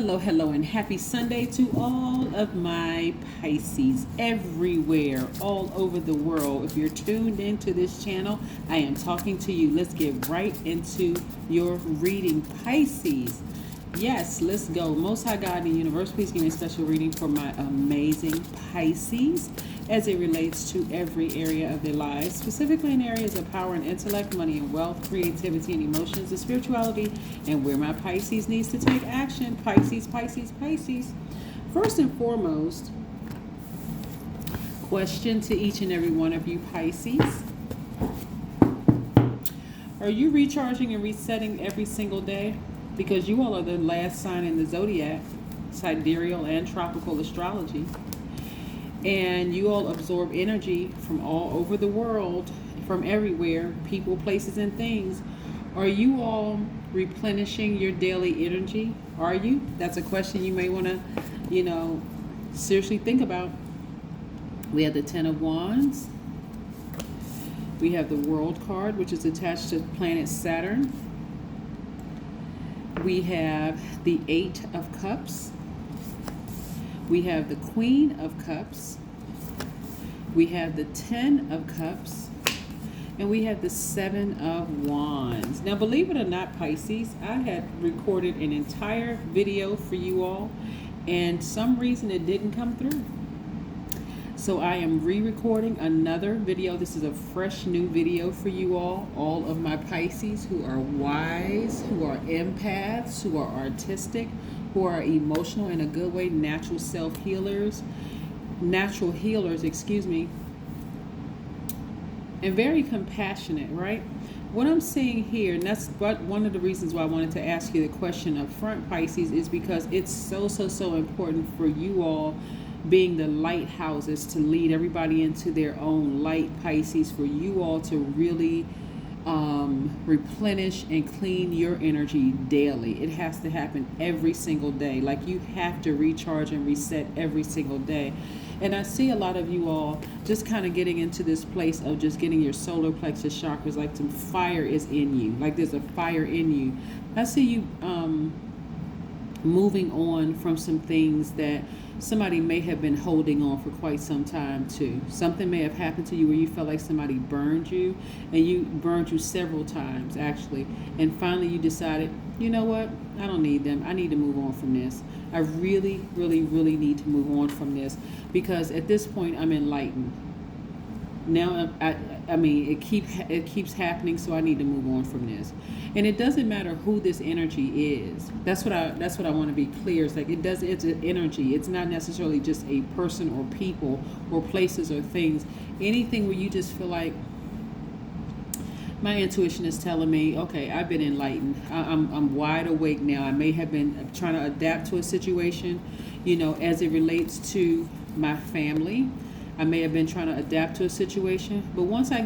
Hello, hello, and happy Sunday to all of my Pisces everywhere, all over the world. If you're tuned into this channel, I am talking to you. Let's get right into your reading, Pisces. Yes, let's go. Most High God in the universe, please give me a special reading for my amazing Pisces as it relates to every area of their lives, specifically in areas of power and intellect, money and wealth, creativity and emotions, and spirituality, and where my Pisces needs to take action. Pisces, Pisces, Pisces. First and foremost, question to each and every one of you Pisces. Are you recharging and resetting every single day? Because you all are the last sign in the Zodiac, sidereal and tropical astrology. And you all absorb energy from all over the world, from everywhere, people, places, and things. Are you all replenishing your daily energy? Are you? That's a question you may want to, seriously think about. We have the Ten of Wands. We have the World card, which is attached to planet Saturn. We have the Eight of Cups. We have the Queen of Cups. We have the Ten of Cups. And we have the Seven of Wands. Now, believe it or not, Pisces, I had recorded an entire video for you all, and some reason it didn't come through. So I am re-recording another video. This is a fresh new video for you all of my Pisces who are wise, who are empaths, who are artistic, who are emotional in a good way, natural healers, and very compassionate, right? What I'm saying here, and that's one of the reasons why I wanted to ask you the question up front, Pisces, is because it's so important for you all being the lighthouses to lead everybody into their own light, Pisces, for you all to really replenish and clean your energy daily. It has to happen every single day. Like, you have to recharge and reset every single day. And I see a lot of you all just kind of getting into this place of just getting your solar plexus chakras, like some fire is in you, like there's a fire in you. I see you moving on from some things that somebody may have been holding on for quite some time too. Something may have happened to you where you felt like somebody burned you, and you burned you several times actually, and finally you decided, you know what, I don't need them. I need to move on from this. I really need to move on from this, because at this point I'm enlightened. Now I mean it keeps happening, so I need to move on from this. And it doesn't matter who this energy is. That's what I want to be clear. It's like it's an energy. It's not necessarily just a person or people or places or things. Anything where you just feel like, my intuition is telling me, okay, I've been enlightened. I'm wide awake now. I may have been trying to adapt to a situation, as it relates to my family. I may have been trying to adapt to a situation, but once I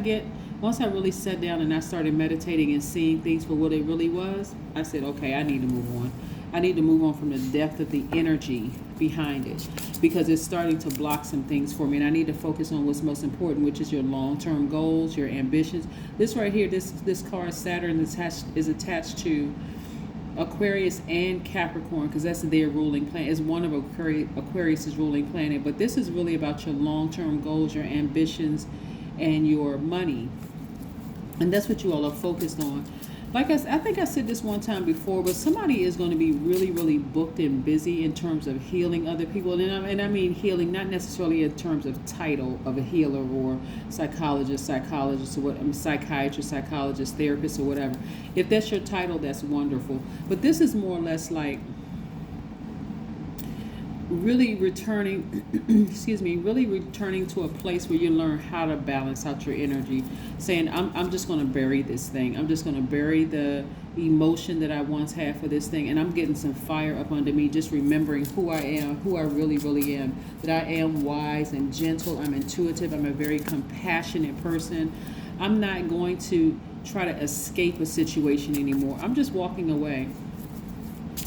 really sat down and I started meditating and seeing things for what it really was, I said, okay, I need to move on. I need to move on from the depth of the energy behind it, because it's starting to block some things for me, and I need to focus on what's most important, which is your long-term goals, your ambitions. This right here, this card, Saturn, is attached to Aquarius and Capricorn, because that's their ruling planet. It's one of Aquarius's ruling planet, but this is really about your long-term goals, your ambitions, and your money, and that's what you all are focused on. Like I think I said this one time before, but somebody is going to be really booked and busy in terms of healing other people, and I mean healing not necessarily in terms of title of a healer or psychologist, or what, psychiatrist, psychologist, therapist, or whatever. If that's your title, that's wonderful. But this is more or less like really returning to a place where you learn how to balance out your energy, saying, I'm just going to bury this thing. I'm just going to bury the emotion that I once had for this thing, and I'm getting some fire up under me, just remembering who I am, who I really am, that I am wise and gentle, I'm intuitive, I'm a very compassionate person. I'm not going to try to escape a situation anymore. I'm just walking away.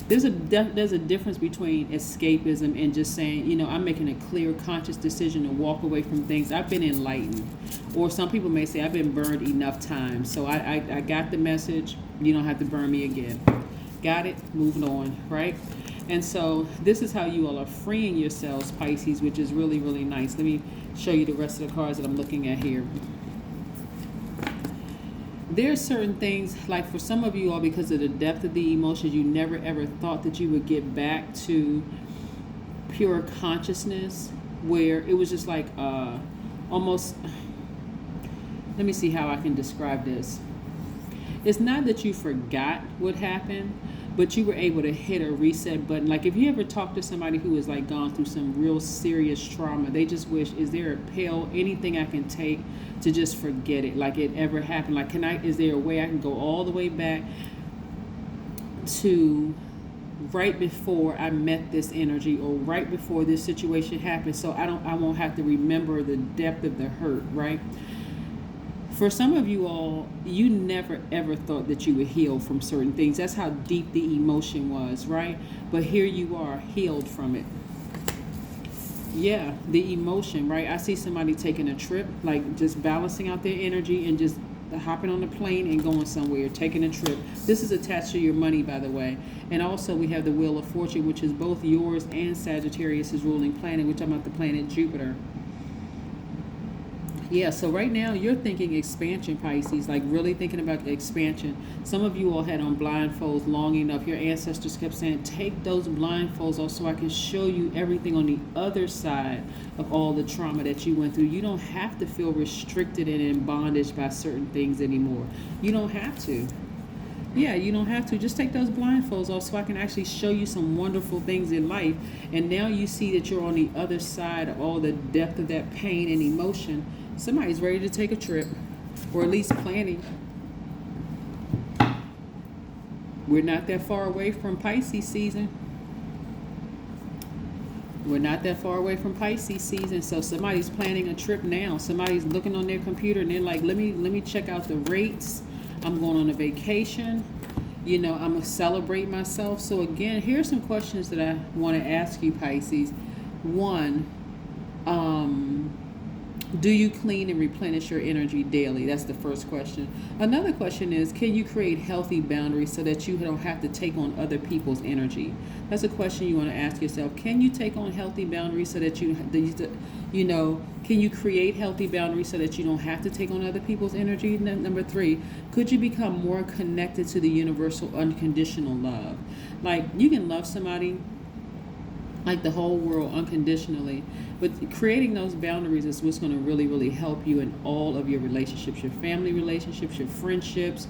There's a difference between escapism and just saying, I'm making a clear, conscious decision to walk away from things. I've been enlightened. Or some people may say, I've been burned enough times. So I got the message. You don't have to burn me again. Got it? Moving on, right? And so this is how you all are freeing yourselves, Pisces, which is really, really nice. Let me show you the rest of the cards that I'm looking at here. There are certain things, like for some of you all, because of the depth of the emotions, you never ever thought that you would get back to pure consciousness, where it was just like almost, let me see how I can describe this. It's not that you forgot what happened, but you were able to hit a reset button. Like if you ever talk to somebody who has like gone through some real serious trauma, they just wish, is there a pill, anything I can take to just forget it, like it ever happened? Like, is there a way I can go all the way back to right before I met this energy, or right before this situation happened, so I won't have to remember the depth of the hurt, right? For some of you all, you never ever thought that you would heal from certain things. That's how deep the emotion was, right? But here you are, healed from it. Yeah, the emotion, right? I see somebody taking a trip, like just balancing out their energy and just hopping on a plane and going somewhere, taking a trip. This is attached to your money, by the way. And also we have the Wheel of Fortune, which is both yours and Sagittarius' ruling planet. We're talking about the planet Jupiter. Yeah, so right now you're thinking expansion, Pisces, like really thinking about expansion. Some of you all had on blindfolds long enough. Your ancestors kept saying, take those blindfolds off so I can show you everything on the other side of all the trauma that you went through. You don't have to feel restricted and in bondage by certain things anymore. You don't have to. Yeah, you don't have to. Just take those blindfolds off so I can actually show you some wonderful things in life. And now you see that you're on the other side of all the depth of that pain and emotion. Somebody's ready to take a trip, or at least planning. We're not that far away from Pisces season. We're not that far away from Pisces season, so somebody's planning a trip now. Somebody's looking on their computer and they're like, let me check out the rates. I'm going on a vacation. You know, I'm going to celebrate myself. So again, here's some questions that I want to ask you, Pisces. One, do you clean and replenish your energy daily? That's the first question. Another question is, can you create healthy boundaries so that you don't have to take on other people's energy? That's a question you want to ask yourself. Can you take on healthy boundaries so that can you create healthy boundaries so that you don't have to take on other people's energy? Number 3, could you become more connected to the universal unconditional love? Like, you can love somebody like the whole world unconditionally, but creating those boundaries is what's going to really, really help you in all of your relationships, your family relationships, your friendships,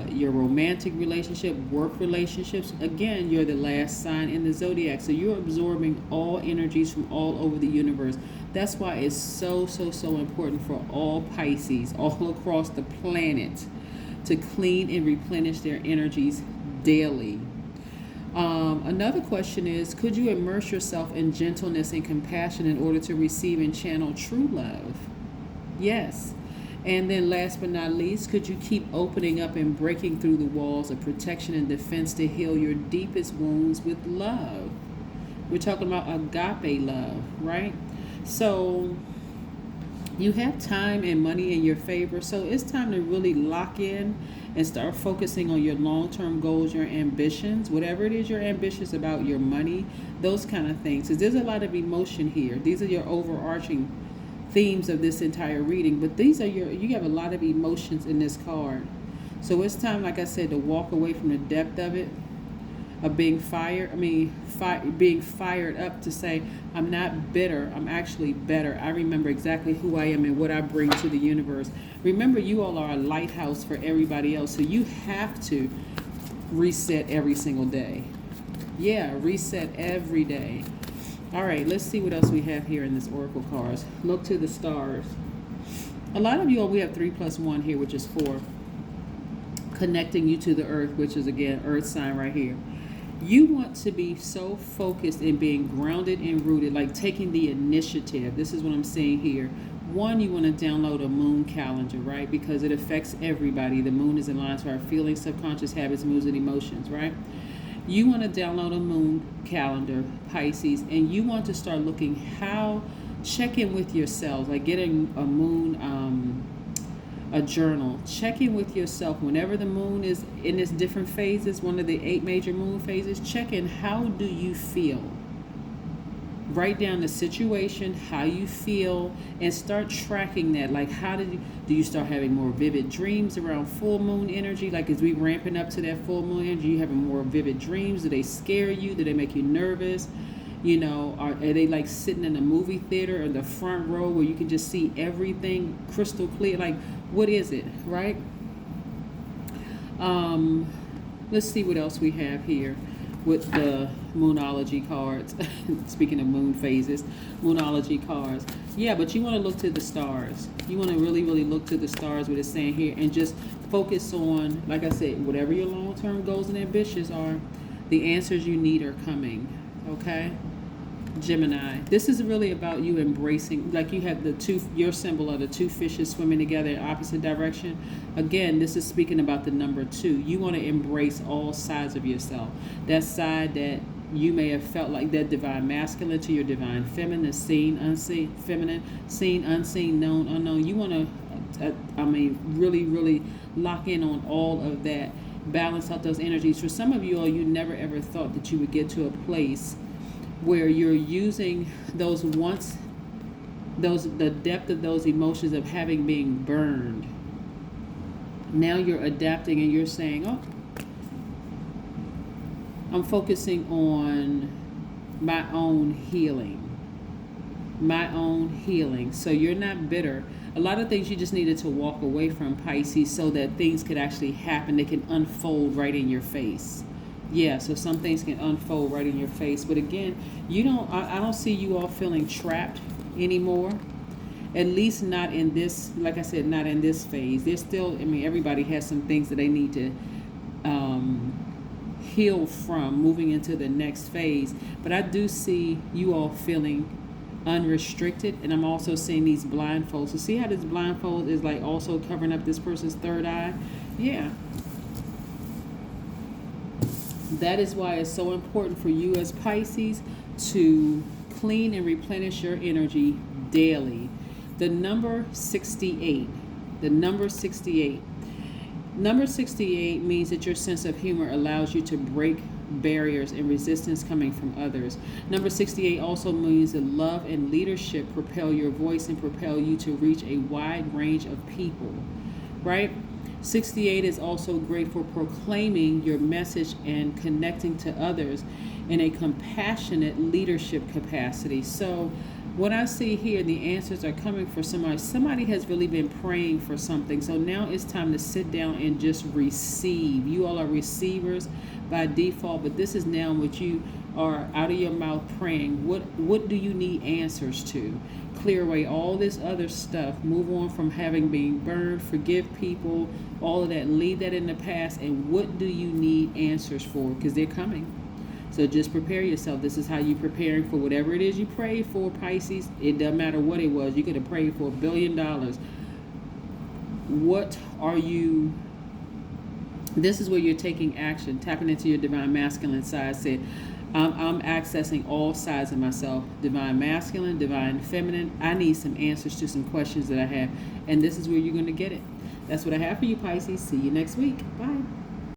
your romantic relationship, work relationships. Again, you're the last sign in the zodiac, so you're absorbing all energies from all over the universe. That's why it's so important for all Pisces all across the planet to clean and replenish their energies daily. Another question is, could you immerse yourself in gentleness and compassion in order to receive and channel true love? Yes. And then last but not least, could you keep opening up and breaking through the walls of protection and defense to heal your deepest wounds with love? We're talking about agape love, right? So you have time and money in your favor, so it's time to really lock in and start focusing on your long-term goals, your ambitions, whatever it is you're ambitious about, your money, those kind of things. Because there's a lot of emotion here. These are your overarching themes of this entire reading, but you have a lot of emotions in this card. So it's time, like I said, to walk away from the depth of it, of being being fired up to say, I'm not bitter, I'm actually better. I remember exactly who I am and what I bring to the universe. Remember, you all are a lighthouse for everybody else, so you have to reset every single day. Yeah, reset every day. All right, let's see what else we have here in this oracle cards. Look to the stars. A lot of you all, we have 3 + 1 here, which is 4. Connecting you to the earth, which is, again, earth sign right here. You want to be so focused in being grounded and rooted, like taking the initiative. This is what I'm saying here. One, you want to download a moon calendar, right? Because it affects everybody. The moon is in line to our feelings, subconscious habits, moods, and emotions, right? You want to download a moon calendar, Pisces, and you want to start looking check in with yourselves, like getting a moon a journal. Check in with yourself whenever the moon is in its different phases, one of the 8 major moon phases. Check in, how do you feel? Write down the situation, how you feel, and start tracking that. Like, do you start having more vivid dreams around full moon energy? Like, as we ramping up to that full moon energy, you having more vivid dreams? Do they scare you? Do they make you nervous? Are they like sitting in a movie theater in the front row where you can just see everything crystal clear? Like, what is it, right? Let's see what else we have here with the moonology cards. Speaking of moon phases, moonology cards. Yeah, but you want to look to the stars. You want to really, really look to the stars, what it's saying here, and just focus on, like I said, whatever your long-term goals and ambitions are, the answers you need are coming, okay? Gemini, this is really about you embracing, like you have your symbol of the 2 fishes swimming together in opposite direction. Again, this is speaking about the number 2. You want to embrace all sides of yourself. That side that you may have felt like that divine masculine to your divine feminine, seen, unseen, feminine, seen, unseen, known, unknown. You want to, really, really lock in on all of that, balance out those energies. For some of you all, you never ever thought that you would get to a place where you're using the depth of those emotions of having been burned. Now you're adapting and you're saying, oh, I'm focusing on my own healing. So you're not bitter. A lot of things you just needed to walk away from, Pisces, so that things could actually happen. They can unfold right in your face. Yeah, so some things can unfold right in your face. But again, I don't see you all feeling trapped anymore. At least not in this, like I said, not in this phase. There's still, everybody has some things that they need to heal from moving into the next phase. But I do see you all feeling unrestricted. And I'm also seeing these blindfolds. So see how this blindfold is like also covering up this person's third eye? Yeah. That is why it's so important for you as Pisces to clean and replenish your energy daily. The number 68. Number 68 means that your sense of humor allows you to break barriers and resistance coming from others. Number 68 also means that love and leadership propel your voice and propel you to reach a wide range of people, right? 68 is also great for proclaiming your message and connecting to others in a compassionate leadership capacity. So what I see here, the answers are coming for somebody. Somebody has really been praying for something. So now it's time to sit down and just receive. You all are receivers by default, but this is now what you are out of your mouth praying. What do you need answers to? Clear away all this other stuff. Move on from having been burned. Forgive people. All of that. Leave that in the past. And what do you need answers for? Because they're coming. So just prepare yourself. This is how you're preparing for whatever it is you prayed for, Pisces. It doesn't matter what it was. You could have prayed for $1 billion. What are you... This is where you're taking action. Tapping into your divine masculine side. Said, I'm accessing all sides of myself. Divine masculine, divine feminine. I need some answers to some questions that I have. And this is where you're going to get it. That's what I have for you, Pisces. See you next week. Bye.